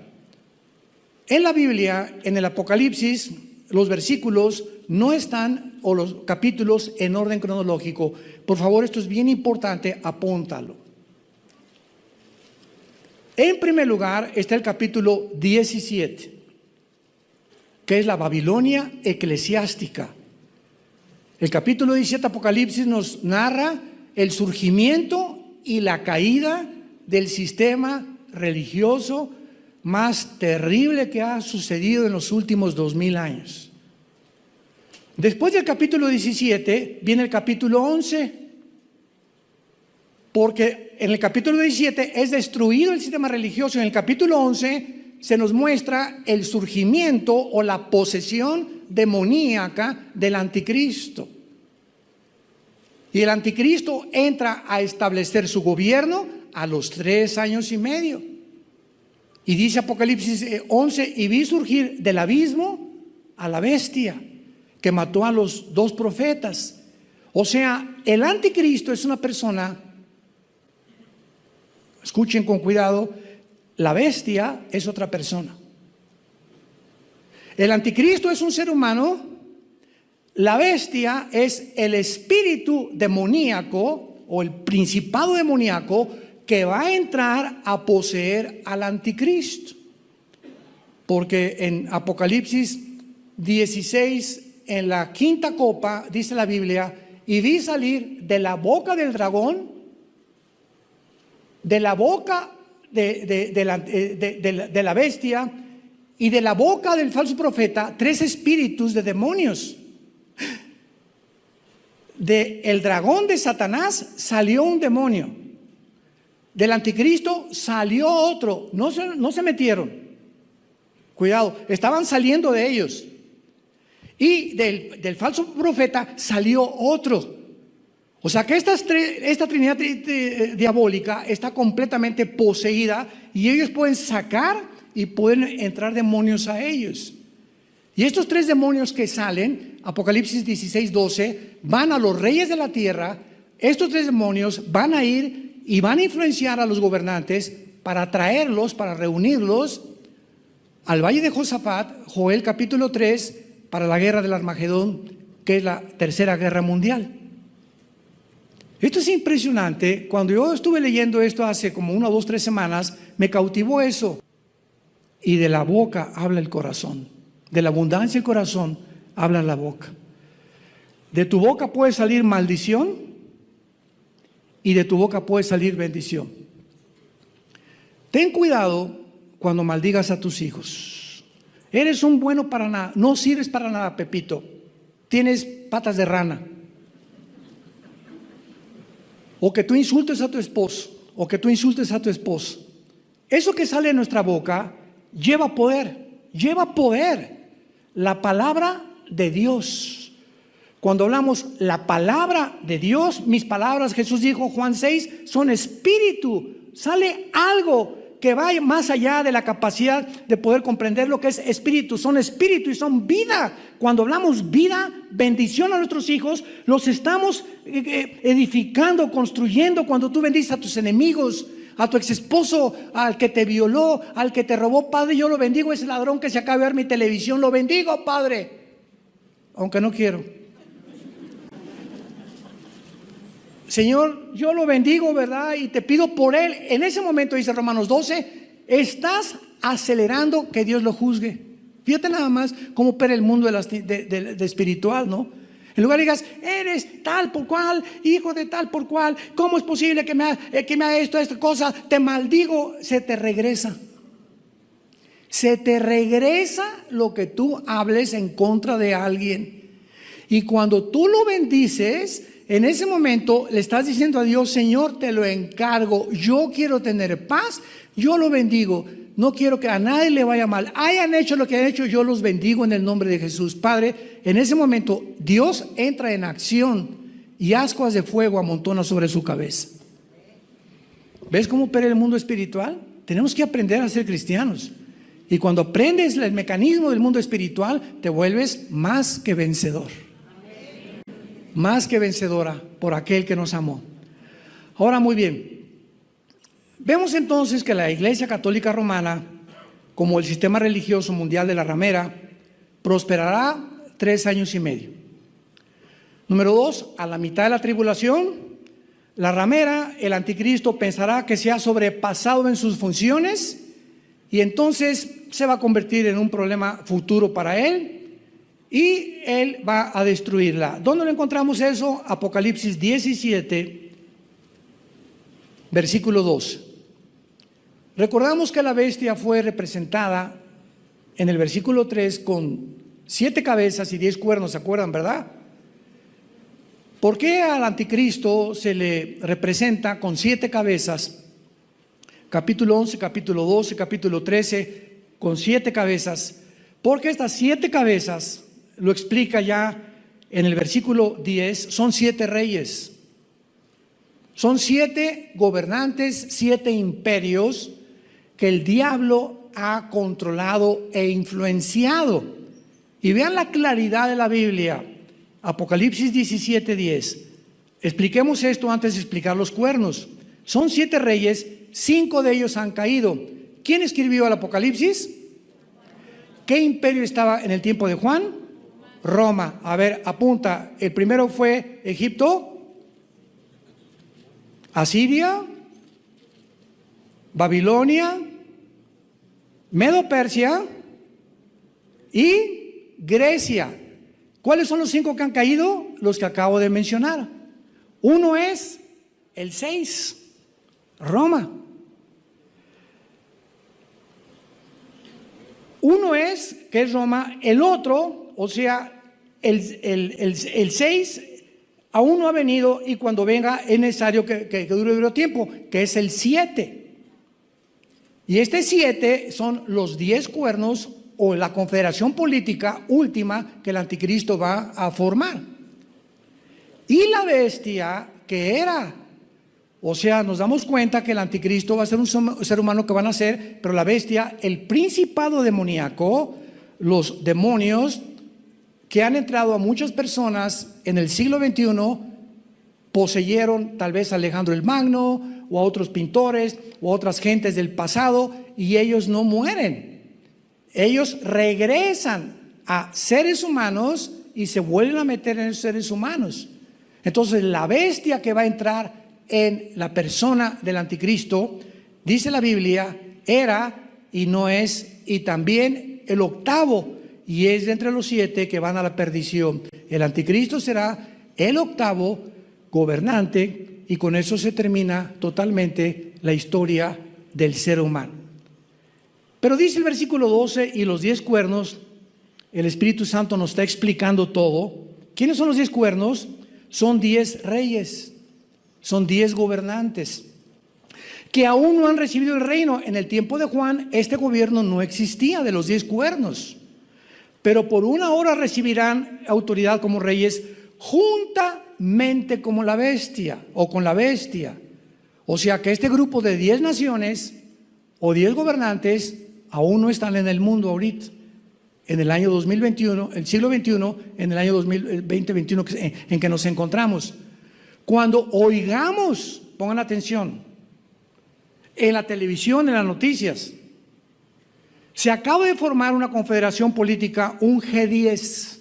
En la Biblia, en el Apocalipsis, los versículos no están, o los capítulos, en orden cronológico. Por favor, esto es bien importante, apúntalo. En primer lugar está el capítulo 17, que es la Babilonia eclesiástica. El capítulo 17 Apocalipsis nos narra el surgimiento y la caída del sistema religioso más terrible que ha sucedido en los últimos 2000 años. Después del capítulo 17 viene el capítulo 11, porque en el capítulo 17 es destruido el sistema religioso. En el capítulo 11 se nos muestra el surgimiento o la posesión demoníaca del anticristo. Y el anticristo entra a establecer su gobierno a los 3 años y medio. Y dice Apocalipsis 11, y vi surgir del abismo a la bestia que mató a los 2 profetas. O sea, el anticristo es una persona, escuchen con cuidado, la bestia es otra persona. El anticristo es un ser humano, la bestia es el espíritu demoníaco o el principado demoníaco que va a entrar a poseer al anticristo. Porque en Apocalipsis 16, en la 5ª copa, dice la Biblia, y vi salir de la boca del dragón, de la boca de la bestia y de la boca del falso profeta, 3 espíritus de demonios. De el dragón de Satanás salió un demonio, Del anticristo salió otro. No se metieron. Cuidado, estaban saliendo de ellos. Y del falso profeta salió otro. O sea que esta trinidad diabólica está completamente poseída y ellos pueden sacar y pueden entrar demonios a ellos. Y estos 3 demonios que salen, Apocalipsis 16:12, van a los reyes de la tierra. Estos 3 demonios van a ir y van a influenciar a los gobernantes para traerlos, para reunirlos al valle de Josafat, Joel capítulo 3, para la guerra del Armagedón, que es la tercera guerra mundial. Esto es impresionante. Cuando yo estuve leyendo esto hace como 1, 2, 3 semanas, me cautivó eso. Y de la boca habla el corazón. De la abundancia del corazón habla la boca. De tu boca puede salir maldición y de tu boca puede salir bendición. Ten cuidado cuando maldigas a tus hijos. Eres un bueno para nada, no sirves para nada, Pepito. Tienes patas de rana. O que tú insultes a tu esposo, o que tú insultes a tu esposo. Eso que sale de nuestra boca lleva poder, lleva poder. La palabra de Dios. Cuando hablamos la palabra de Dios, mis palabras, Jesús dijo, Juan 6, son espíritu. Sale algo que va más allá de la capacidad de poder comprender lo que es espíritu. Son espíritu y son vida. Cuando hablamos vida, bendición a nuestros hijos, los estamos edificando, construyendo. Cuando tú bendices a tus enemigos, a tu ex esposo, al que te violó, al que te robó, Padre, yo lo bendigo, ese ladrón que se acaba de ver mi televisión, lo bendigo, Padre, aunque no quiero. Señor, yo lo bendigo, ¿verdad? Y te pido por él. En ese momento, dice Romanos 12, estás acelerando que Dios lo juzgue. Fíjate nada más cómo opera el mundo de espiritual, ¿no? En lugar de digas, eres tal por cual, hijo de tal por cual, ¿cómo es posible que me haga esta cosa? Te maldigo, se te regresa. Se te regresa lo que tú hables en contra de alguien. Y cuando tú lo bendices, en ese momento le estás diciendo a Dios, Señor, te lo encargo, yo quiero tener paz, yo lo bendigo. No quiero que a nadie le vaya mal. Hayan hecho lo que han hecho, yo los bendigo en el nombre de Jesús. Padre, en ese momento Dios entra en acción y ascuas de fuego amontona sobre su cabeza. ¿Ves cómo opera el mundo espiritual? Tenemos que aprender a ser cristianos. Y cuando aprendes el mecanismo del mundo espiritual, te vuelves más que vencedor. Más que vencedora por aquel que nos amó. Ahora, muy bien. Vemos entonces que la Iglesia Católica Romana, como el sistema religioso mundial de la ramera, prosperará 3 años y medio. Número 2, a la mitad de la tribulación, la ramera, el anticristo, pensará que se ha sobrepasado en sus funciones y entonces se va a convertir en un problema futuro para él y él va a destruirla. ¿Dónde lo encontramos eso? Apocalipsis 17, versículo 2. Recordamos que la bestia fue representada en el versículo 3 con 7 cabezas y 10 cuernos, ¿se acuerdan, verdad? ¿Por qué al anticristo se le representa con 7 cabezas? Capítulo 11, capítulo 12, capítulo 13, con 7 cabezas. Porque estas 7 cabezas, lo explica ya en el versículo 10, son 7 reyes. Son 7 gobernantes, 7 imperios que el diablo ha controlado e influenciado. Y vean la claridad de la Biblia. Apocalipsis 17:10. Expliquemos esto antes de explicar los cuernos. Son 7 reyes, 5 de ellos han caído. ¿Quién escribió el Apocalipsis? ¿Qué imperio estaba en el tiempo de Juan? Roma. A ver, apunta. El primero fue Egipto, Asiria, Babilonia, Medo-Persia y Grecia. ¿Cuáles son los 5 que han caído? Los que acabo de mencionar. Uno es el 6, Roma. Uno es, que es Roma, el otro, o sea, el 6 Aún no ha venido, y cuando venga es necesario que dure tiempo, que es el 7. Y este 7 son los 10 cuernos o la confederación política última que el anticristo va a formar. Y la bestia que era, o sea, nos damos cuenta que el anticristo va a ser un ser humano que van a ser, pero la bestia, el principado demoníaco, los demonios que han entrado a muchas personas en el siglo XXI, poseyeron tal vez a Alejandro el Magno o a otros pintores o a otras gentes del pasado, y ellos no mueren. Ellos regresan a seres humanos y se vuelven a meter en esos seres humanos. Entonces la bestia que va a entrar en la persona del anticristo, dice la Biblia, era y no es, y también el octavo, y es de entre los 7 que van a la perdición. El anticristo será el octavo gobernante, y con eso se termina totalmente la historia del ser humano. Pero dice el versículo 12, y los 10 cuernos, el Espíritu Santo nos está explicando todo. ¿Quiénes son los 10 cuernos? Son 10 reyes, son 10 gobernantes que aún no han recibido el reino. En el tiempo de Juan, este gobierno no existía de los 10 cuernos, pero por una hora recibirán autoridad como reyes juntamente como la bestia o con la bestia. O sea que este grupo de 10 naciones o 10 gobernantes aún no están en el mundo ahorita, en el año 2021, el siglo XXI, en el año 2021 en que nos encontramos. Cuando oigamos, pongan atención, en la televisión, en las noticias, se acaba de formar una confederación política, un G10,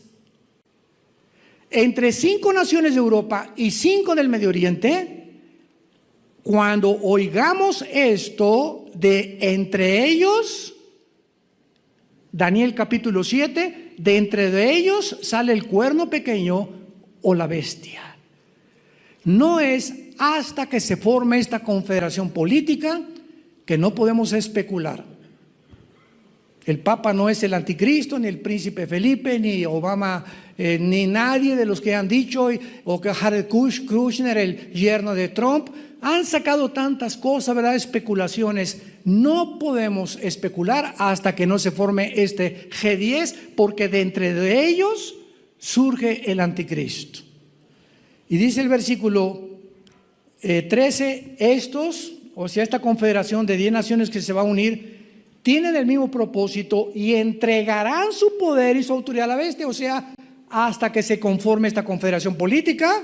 entre 5 naciones de Europa y 5 del Medio Oriente. Cuando oigamos esto de entre ellos, Daniel capítulo 7, de entre de ellos sale el cuerno pequeño o la bestia. No es hasta que se forme esta confederación política que no podemos especular. El Papa no es el anticristo, ni el príncipe Felipe, ni Obama, ni nadie de los que han dicho, o que Jared Kushner, el yerno de Trump. Han sacado tantas cosas, ¿verdad? Especulaciones. No podemos especular hasta que no se forme este G10, porque de entre de ellos surge el anticristo. Y dice el versículo 13, estos, o sea, esta confederación de 10 naciones que se va a unir, tienen el mismo propósito y entregarán su poder y su autoridad a la bestia. O sea, hasta que se conforme esta confederación política,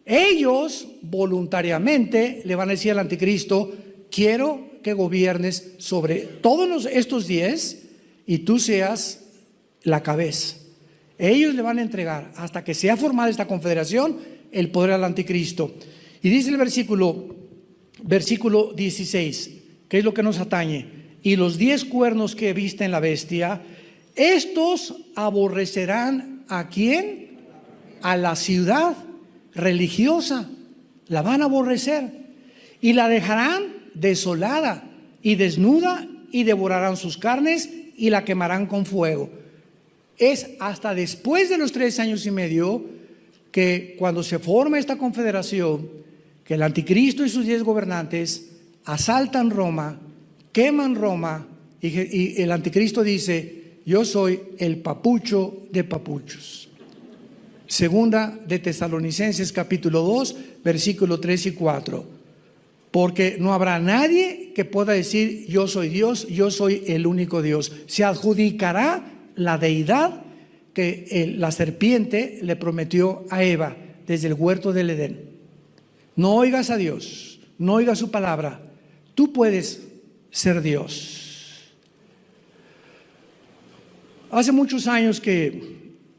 ellos voluntariamente le van a decir al anticristo: quiero que gobiernes sobre todos estos 10 y tú seas la cabeza. Ellos le van a entregar, hasta que sea formada esta confederación, el poder al anticristo. Y dice el versículo 16, que es lo que nos atañe: y los 10 cuernos que viste en la bestia, estos aborrecerán ¿a quién? A la ciudad religiosa, la van a aborrecer y la dejarán desolada y desnuda, y devorarán sus carnes y la quemarán con fuego. Es hasta después de los 3 años y medio que, cuando se forma esta confederación, que el anticristo y sus 10 gobernantes asaltan Roma, queman Roma, y el anticristo dice: yo soy el papucho de papuchos. Segunda de Tesalonicenses capítulo 2, versículo 3 y 4. Porque no habrá nadie que pueda decir: yo soy Dios, yo soy el único Dios. Se adjudicará la deidad que la serpiente le prometió a Eva desde el huerto del Edén. No oigas a Dios, no oigas su palabra. Tú puedes ser Dios. Hace muchos años que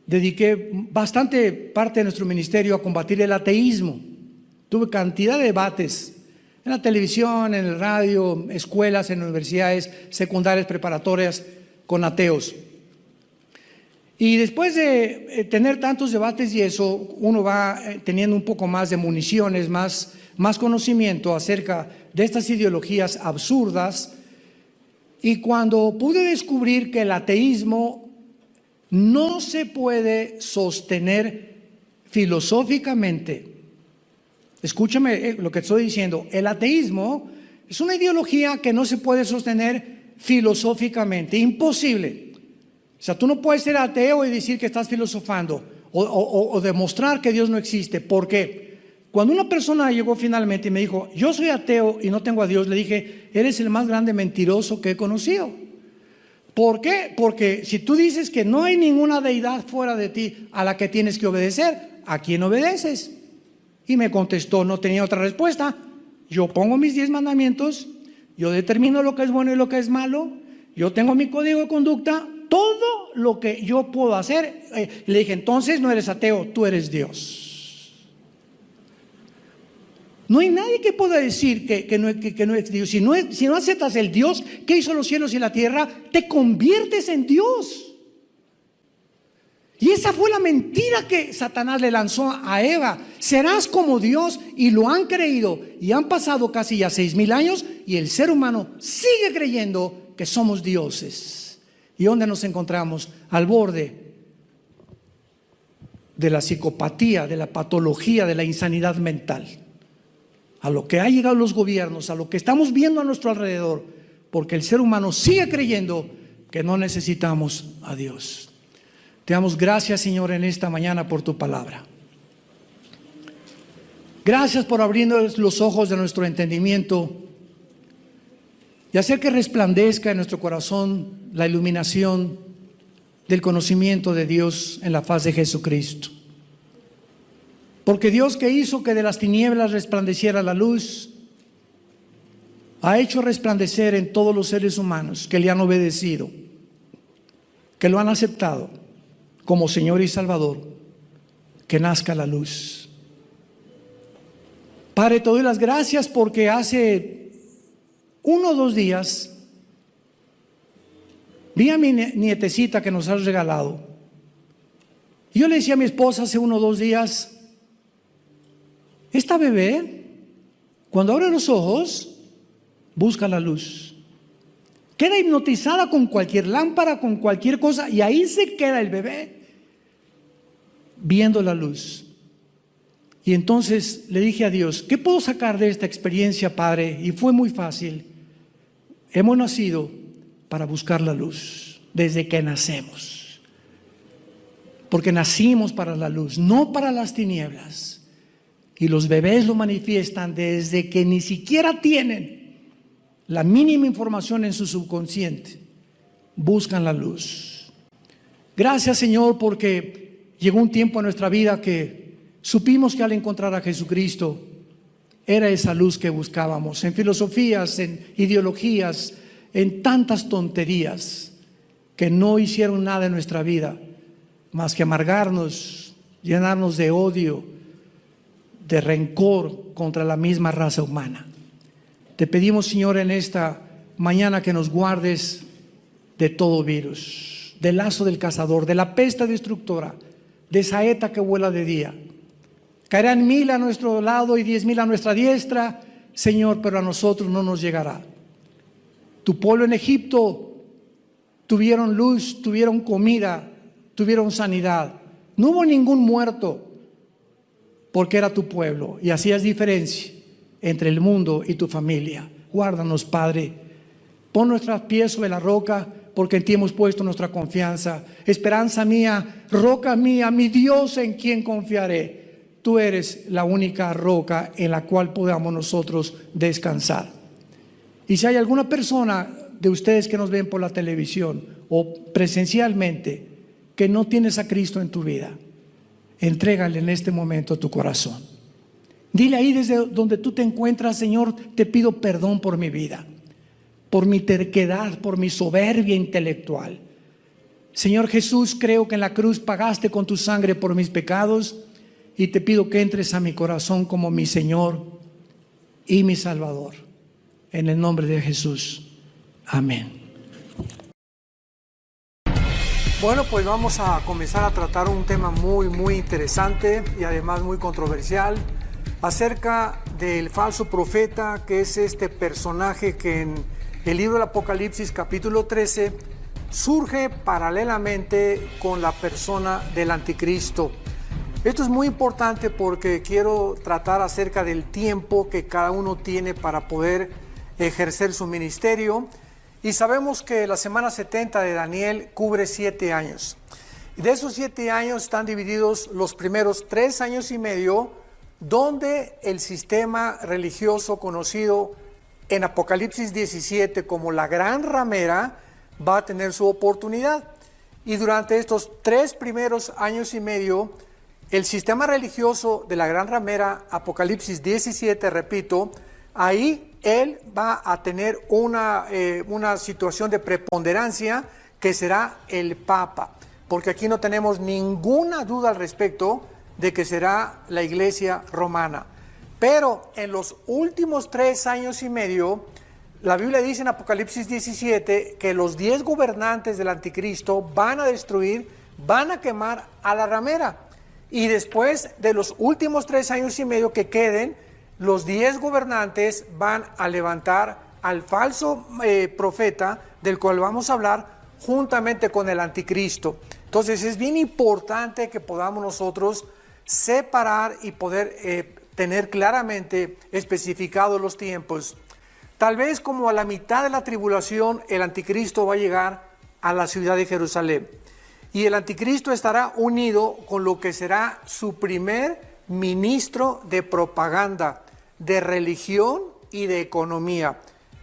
dediqué bastante parte de nuestro ministerio a combatir el ateísmo. Tuve cantidad de debates en la televisión, en el radio, escuelas, en universidades secundarias, preparatorias, con ateos. Y después de tener tantos debates y eso, uno va teniendo un poco más de municiones, más conocimiento acerca de estas ideologías absurdas. Y cuando pude descubrir que el ateísmo no se puede sostener filosóficamente. Escúchame lo que estoy diciendo. El ateísmo es una ideología que no se puede sostener filosóficamente, imposible. O sea, tú no puedes ser ateo y decir que estás filosofando o demostrar que Dios no existe. ¿Por qué? Cuando una persona llegó finalmente y me dijo, yo soy ateo y no tengo a Dios, le dije, eres el más grande mentiroso que he conocido. ¿Por qué? Porque si tú dices que no hay ninguna deidad fuera de ti a la que tienes que obedecer, ¿a quién obedeces? Y me contestó, no tenía otra respuesta. Yo pongo mis 10 mandamientos, yo determino lo que es bueno y lo que es malo, yo tengo mi código de conducta, todo lo que yo puedo hacer. Le dije, entonces no eres ateo, tú eres Dios. No hay nadie que pueda decir que no es Dios. Si no aceptas el Dios que hizo los cielos y la tierra, te conviertes en Dios. Y esa fue la mentira que Satanás le lanzó a Eva. Serás como Dios, y lo han creído. Y han pasado casi ya 6,000 años y el ser humano sigue creyendo que somos dioses. ¿Y dónde nos encontramos? Al borde de la psicopatía, de la patología, de la insanidad mental. A lo que han llegado los gobiernos, a lo que estamos viendo a nuestro alrededor, porque el ser humano sigue creyendo que no necesitamos a Dios. Te damos gracias, Señor, en esta mañana por tu palabra. Gracias por abrirnos los ojos de nuestro entendimiento y hacer que resplandezca en nuestro corazón la iluminación del conocimiento de Dios en la faz de Jesucristo. Porque Dios, que hizo que de las tinieblas resplandeciera la luz, ha hecho resplandecer en todos los seres humanos que le han obedecido, que lo han aceptado como Señor y Salvador, que nazca la luz. Padre, te doy las gracias porque hace 1 o 2 días vi a mi nietecita que nos has regalado. Y yo le decía a mi esposa hace 1 o 2 días, esta bebé, cuando abre los ojos, busca la luz. Queda hipnotizada con cualquier lámpara, con cualquier cosa, y ahí se queda el bebé viendo la luz. Y entonces le dije a Dios, ¿qué puedo sacar de esta experiencia, Padre? Y fue muy fácil. Hemos nacido para buscar la luz desde que nacemos, porque nacimos para la luz, no para las tinieblas. Y los bebés lo manifiestan desde que ni siquiera tienen la mínima información en su subconsciente. Buscan la luz. Gracias, Señor, porque llegó un tiempo en nuestra vida que supimos que al encontrar a Jesucristo era esa luz que buscábamos, en filosofías, en ideologías, en tantas tonterías que no hicieron nada en nuestra vida más que amargarnos, llenarnos de odio, de rencor contra la misma raza humana. Te pedimos, Señor, en esta mañana que nos guardes de todo virus, del lazo del cazador, de la peste destructora, de saeta que vuela de día. Caerán 1000 a nuestro lado y 10,000 a nuestra diestra, Señor, pero a nosotros no nos llegará. Tu pueblo en Egipto tuvieron luz, tuvieron comida, tuvieron sanidad. No hubo ningún muerto porque era tu pueblo y hacías diferencia entre el mundo y tu familia. Guárdanos, Padre. Pon nuestros pies sobre la roca, porque en ti hemos puesto nuestra confianza. Esperanza mía, roca mía, mi Dios en quien confiaré. Tú eres la única roca en la cual podamos nosotros descansar. Y si hay alguna persona de ustedes que nos ven por la televisión o presencialmente que no tienes a Cristo en tu vida, entrégale en este momento tu corazón. Dile ahí desde donde tú te encuentras, Señor, te pido perdón por mi vida, por mi terquedad, por mi soberbia intelectual. Señor Jesús, creo que en la cruz pagaste con tu sangre por mis pecados y te pido que entres a mi corazón como mi Señor y mi Salvador. En el nombre de Jesús. Amén. Bueno, pues vamos a comenzar a tratar un tema muy interesante y además muy controversial acerca del falso profeta, que es este personaje que en el libro del Apocalipsis capítulo 13 surge paralelamente con la persona del anticristo. Esto es muy importante porque quiero tratar acerca del tiempo que cada uno tiene para poder ejercer su ministerio. Y sabemos que la semana 70 de Daniel cubre 7 años. Y de esos 7 años están divididos los primeros 3 años y medio, donde el sistema religioso conocido en Apocalipsis 17 como la gran ramera va a tener su oportunidad. Y durante estos 3 primeros años y medio, el sistema religioso de la gran ramera, Apocalipsis 17, repito, ahí él va a tener una situación de preponderancia que será el Papa, porque aquí no tenemos ninguna duda al respecto de que será la Iglesia romana. Pero en los últimos 3 años y medio, la Biblia dice en Apocalipsis 17 que los 10 gobernantes del anticristo van a destruir, van a quemar a la ramera. Y después de los últimos 3 años y medio que queden, los 10 gobernantes van a levantar al falso profeta, del cual vamos a hablar, juntamente con el anticristo. Entonces es bien importante que podamos nosotros separar y poder tener claramente especificados los tiempos. Tal vez como a la mitad de la tribulación, el anticristo va a llegar a la ciudad de Jerusalén. Y el anticristo estará unido con lo que será su primer ministro de propaganda, de religión y de economía.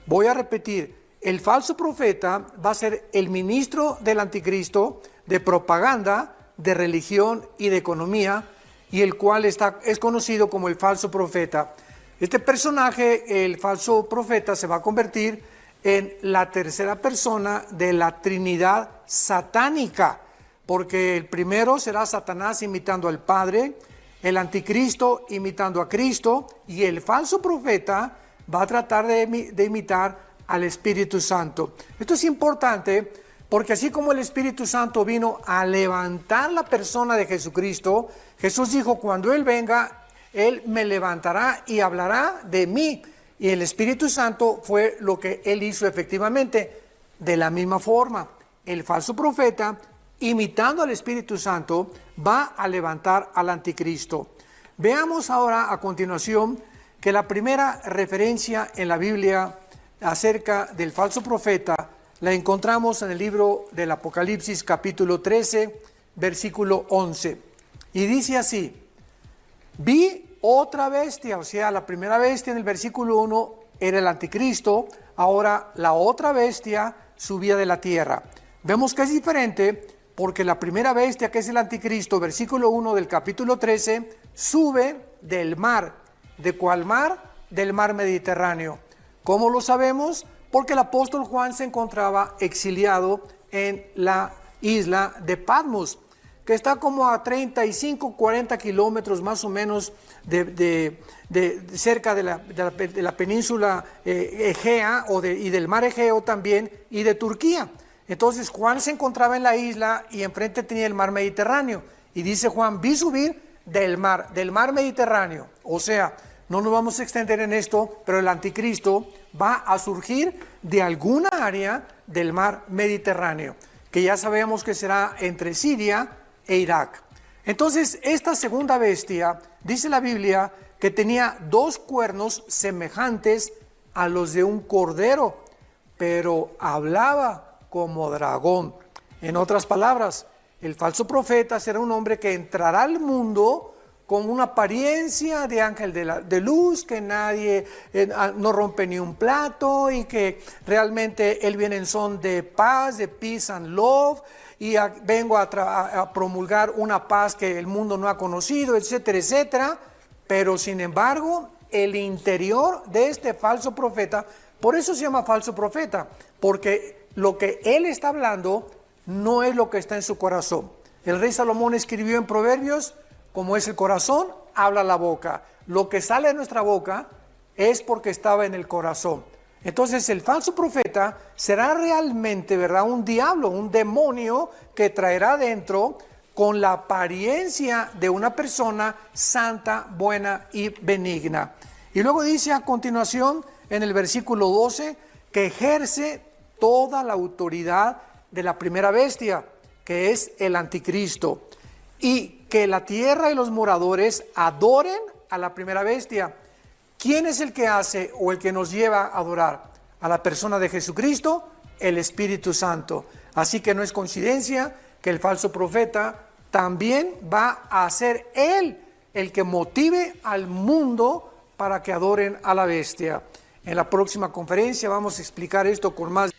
Voy a repetir, el falso profeta va a ser el ministro del anticristo de propaganda, de religión y de economía, y el cual es conocido como el falso profeta. Este personaje, el falso profeta, se va a convertir en la tercera persona de la Trinidad satánica, porque el primero será Satanás imitando al Padre, el anticristo imitando a Cristo, y el falso profeta va a tratar de imitar al Espíritu Santo. Esto es importante porque así como el Espíritu Santo vino a levantar la persona de Jesucristo, Jesús dijo, cuando Él venga, Él me levantará y hablará de mí. Y el Espíritu Santo fue lo que Él hizo efectivamente. De la misma forma, el falso profeta, imitando al Espíritu Santo, va a levantar al anticristo. Veamos ahora a continuación que la primera referencia en la Biblia acerca del falso profeta la encontramos en el libro del Apocalipsis capítulo 13, versículo 11. Y dice así, vi otra bestia, o sea, la primera bestia en el versículo 1 era el anticristo, ahora la otra bestia subía de la tierra. Vemos que es diferente porque la primera bestia, que es el anticristo, versículo 1 del capítulo 13, sube del mar. ¿De cuál mar? Del mar Mediterráneo. ¿Cómo lo sabemos? Porque el apóstol Juan se encontraba exiliado en la isla de Patmos, que está como a 35, 40 kilómetros más o menos cerca de la península Egea y del mar Egeo también, y de Turquía. Entonces Juan se encontraba en la isla y enfrente tenía el mar Mediterráneo. Y dice Juan, vi subir del mar Mediterráneo. O sea, no nos vamos a extender en esto, pero el anticristo va a surgir de alguna área del mar Mediterráneo, que ya sabemos que será entre Siria e Irak. Entonces, esta segunda bestia, dice la Biblia, que tenía 2 cuernos semejantes a los de un cordero, pero hablaba como dragón. En otras palabras, el falso profeta será un hombre que entrará al mundo con una apariencia de ángel de luz, que nadie no rompe ni un plato, y que realmente él viene en son de paz, de peace and love, y vengo a promulgar una paz que el mundo no ha conocido, etcétera, etcétera. Pero sin embargo, el interior de este falso profeta, por eso se llama falso profeta, porque lo que él está hablando no es lo que está en su corazón. El rey Salomón escribió en Proverbios, como es el corazón, habla la boca. Lo que sale de nuestra boca es porque estaba en el corazón. Entonces el falso profeta será realmente, ¿verdad?, un diablo, un demonio que traerá dentro con la apariencia de una persona santa, buena y benigna. Y luego dice a continuación en el versículo 12 que ejerce toda la autoridad de la primera bestia, que es el anticristo. ¿Y que la tierra y los moradores adoren a la primera bestia. ¿Quién es el que hace o el que nos lleva a adorar? A la persona de Jesucristo, el Espíritu Santo. Así que no es coincidencia que el falso profeta también va a ser él el que motive al mundo para que adoren a la bestia. En la próxima conferencia vamos a explicar esto con más.